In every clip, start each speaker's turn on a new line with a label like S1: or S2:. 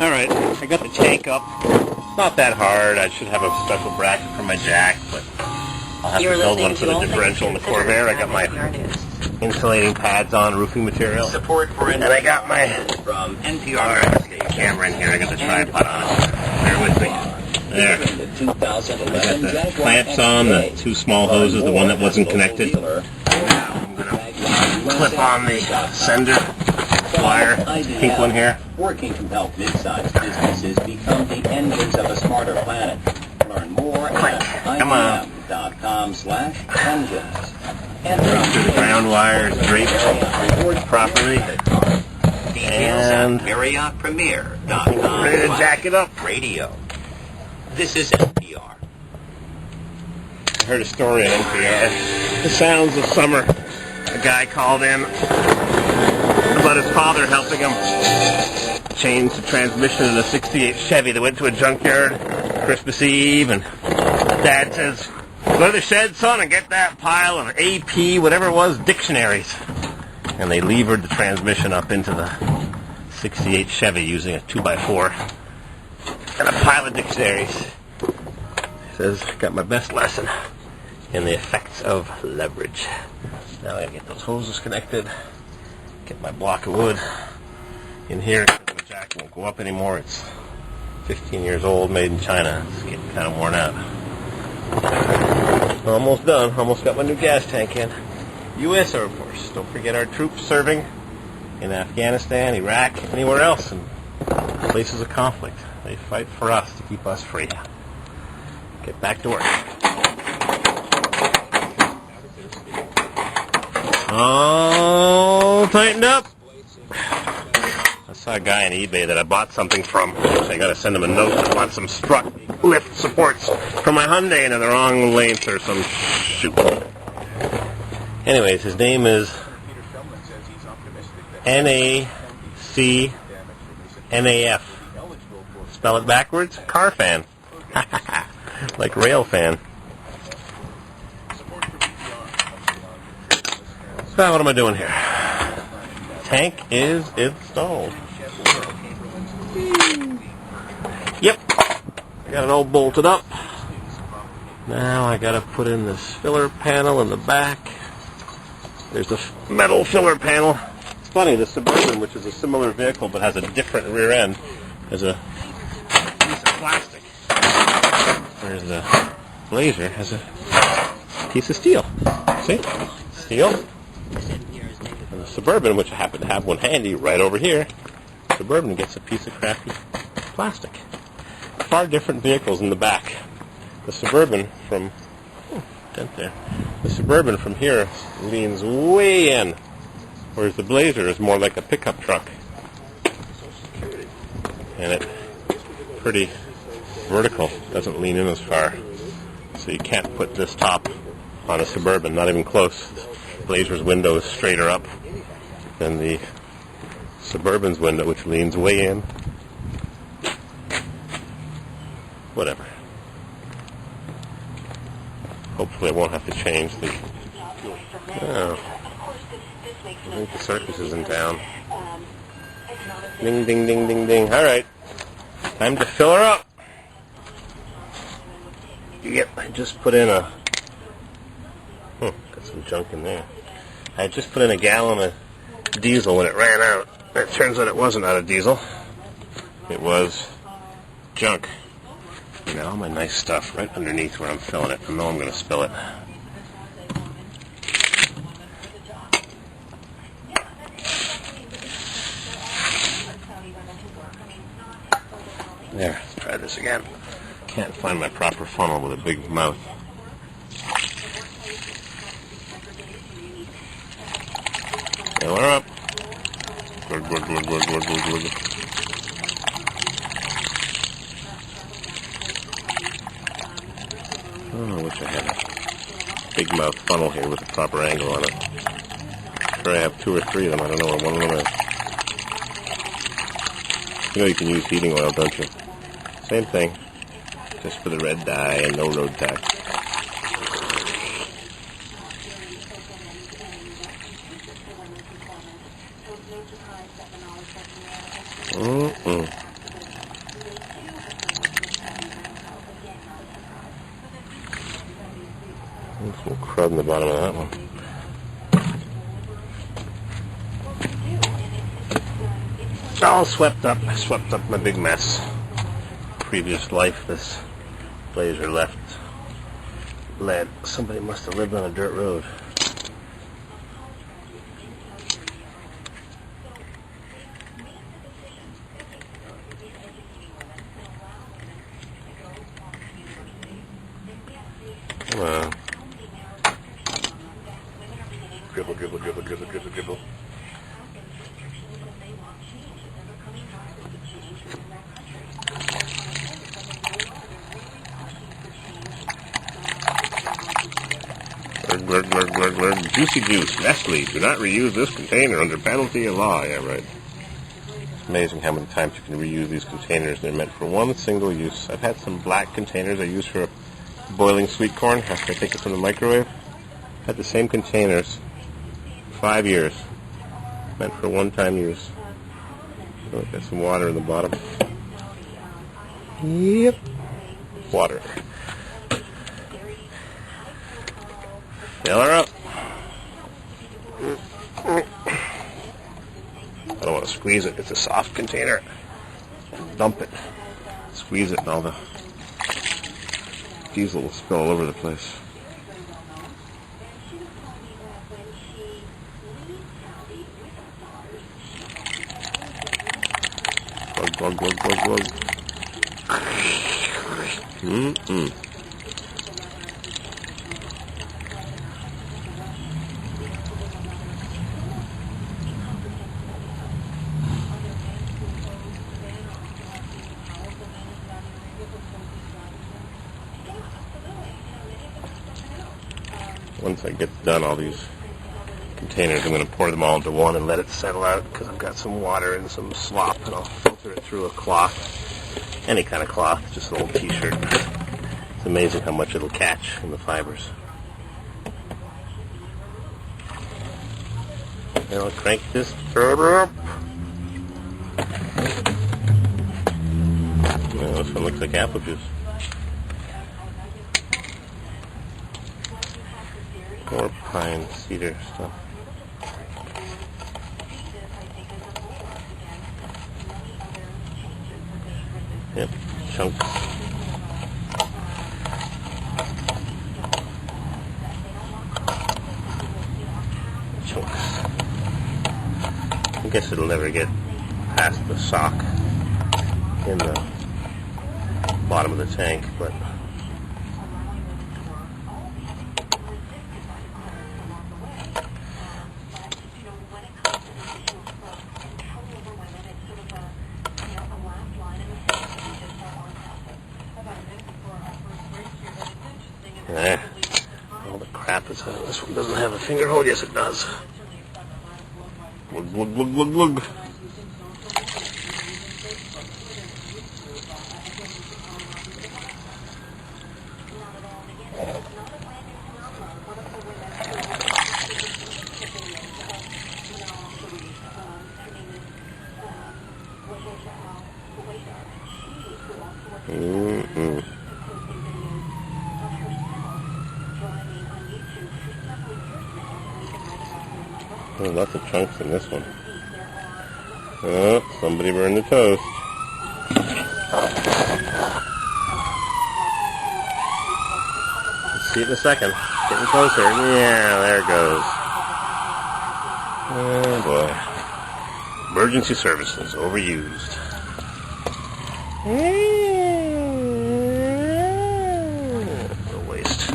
S1: Alright, I got the tank up. It's not that hard. I should have a special bracket for my jack, but I'll have to build one for the differential in the Corvair. I got my insulating pads on, roofing material.
S2: Support for
S1: and I got my
S2: from NPR
S1: camera in here. I got the tripod on it. Bear with me. There. I got the clamps on, the two small hoses, the one that wasn't connected. Now I'm going to clip on the sender wire, pink one here.
S2: Working to help mid-sized businesses become the engines of a smarter planet. Learn more at IBM.com/engines.
S1: The ground wires draped properly. And
S2: MarriottPremier.com.
S1: ready to jack it up.
S2: Radio. This is NPR.
S1: I heard a story on NPR. The sounds of summer. A guy called in about his father helping him change the transmission in a '68 Chevy that went to a junkyard Christmas Eve, and Dad says, "Go to the shed, son, and get that pile of AP, whatever it was, dictionaries." And they levered the transmission up into the '68 Chevy using a 2x4 and a pile of dictionaries. He says, "Got my best lesson in the effects of leverage." Now I gotta get those hoses connected, get my block of wood in here. The jack won't go up anymore. It's 15 years old, made in China. It's getting kind of worn out. Almost done. Almost got my new gas tank in. U.S. Air Force. Don't forget our troops serving in Afghanistan, Iraq, anywhere else in places of conflict. They fight for us to keep us free. Get back to work. All tightened up. I saw a guy on eBay that I bought something from. I got to send him a note. I bought some strut lift supports for my Hyundai, and they're the wrong length or some shoot. Anyways, his name is NACNAF. Spell it backwards? Car fan. Like rail fan. So what am I doing here? Tank is installed. Yep. Got it all bolted up. Now I gotta put in this filler panel in the back. There's a metal filler panel. It's funny, the Suburban, which is a similar vehicle but has a different rear end, has a piece of plastic. Whereas the Blazer has a piece of steel. See? Steel. And the Suburban, which I happen to have one handy right over here, Suburban gets a piece of crappy plastic. Far different vehicles in the back. The Suburban from the Suburban from here leans way in, whereas the Blazer is more like a pickup truck, and it's pretty vertical, doesn't lean in as far, so you can't put this top on a Suburban, not even close. The Blazer's window is straighter up than the Suburban's window, which leans way in. Whatever. Hopefully I won't have to change the... Oh. I think the circus is in town. Ding, ding, ding, ding, ding. Alright. Time to fill her up. Yep, I just put in a... got some junk in there. I just put in a gallon of diesel when it ran out. It turns out it wasn't out of diesel. It was junk. You know, all my nice stuff right underneath where I'm filling it. I know I'm going to spill it. There, let's try this again. Can't find my proper funnel with a big mouth. Fill her up. Good, good, good, good, good, good, good. Oh, I wish I had a big mouth funnel here with a proper angle on it. I'm sure I have 2 or 3 of them. I don't know where one of them is. You know you can use heating oil, don't you? Same thing. Just for the red dye and no road tax. There's some crud in the bottom of that one. All swept up. I swept up my big mess. Previous life, this Blazer left lead. Somebody must have lived on a dirt road. Come on. Dribble, dribble, dribble, dribble, dribble, dribble. Glug, glug, glug, glug. Juicy juice. Nestle. Do not reuse this container under penalty of law. Yeah, right. It's amazing how many times you can reuse these containers. They're meant for one single use. I've had some black containers I use for boiling sweet corn after I take it from the microwave. Had the same containers 5 years. Meant for one-time use. Oh, got some water in the bottom. Yep. Water. Fill her up. I don't want to squeeze it. It's a soft container. Dump it. Squeeze it and all the diesel will spill all over the place. Glug, glug, glug, glug, glug. Mm-mm. Once I get done all these containers, I'm going to pour them all into one and let it settle out because I've got some water and some slop, and I'll filter it through a cloth, any kind of cloth, just an old t-shirt. It's amazing how much it'll catch in the fibers. And I'll crank this turbo up. Well, this one looks like apple juice. More pine cedar stuff. Yep, chunks. Chunks. I guess it'll never get past the sock in the bottom of the tank, but all the crap is on. This one doesn't have a finger hole. Yes, it does. Glug, glug, glug, glug, glug. Mm-mm. Oh, lots of chunks in this one. Oh, somebody burned the toast. Let's see it in a second. Getting closer. Yeah, there it goes. Oh boy. Emergency services overused. A waste.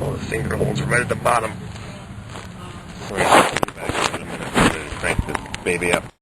S1: Oh, the finger holes are right at the bottom. Crank this baby up.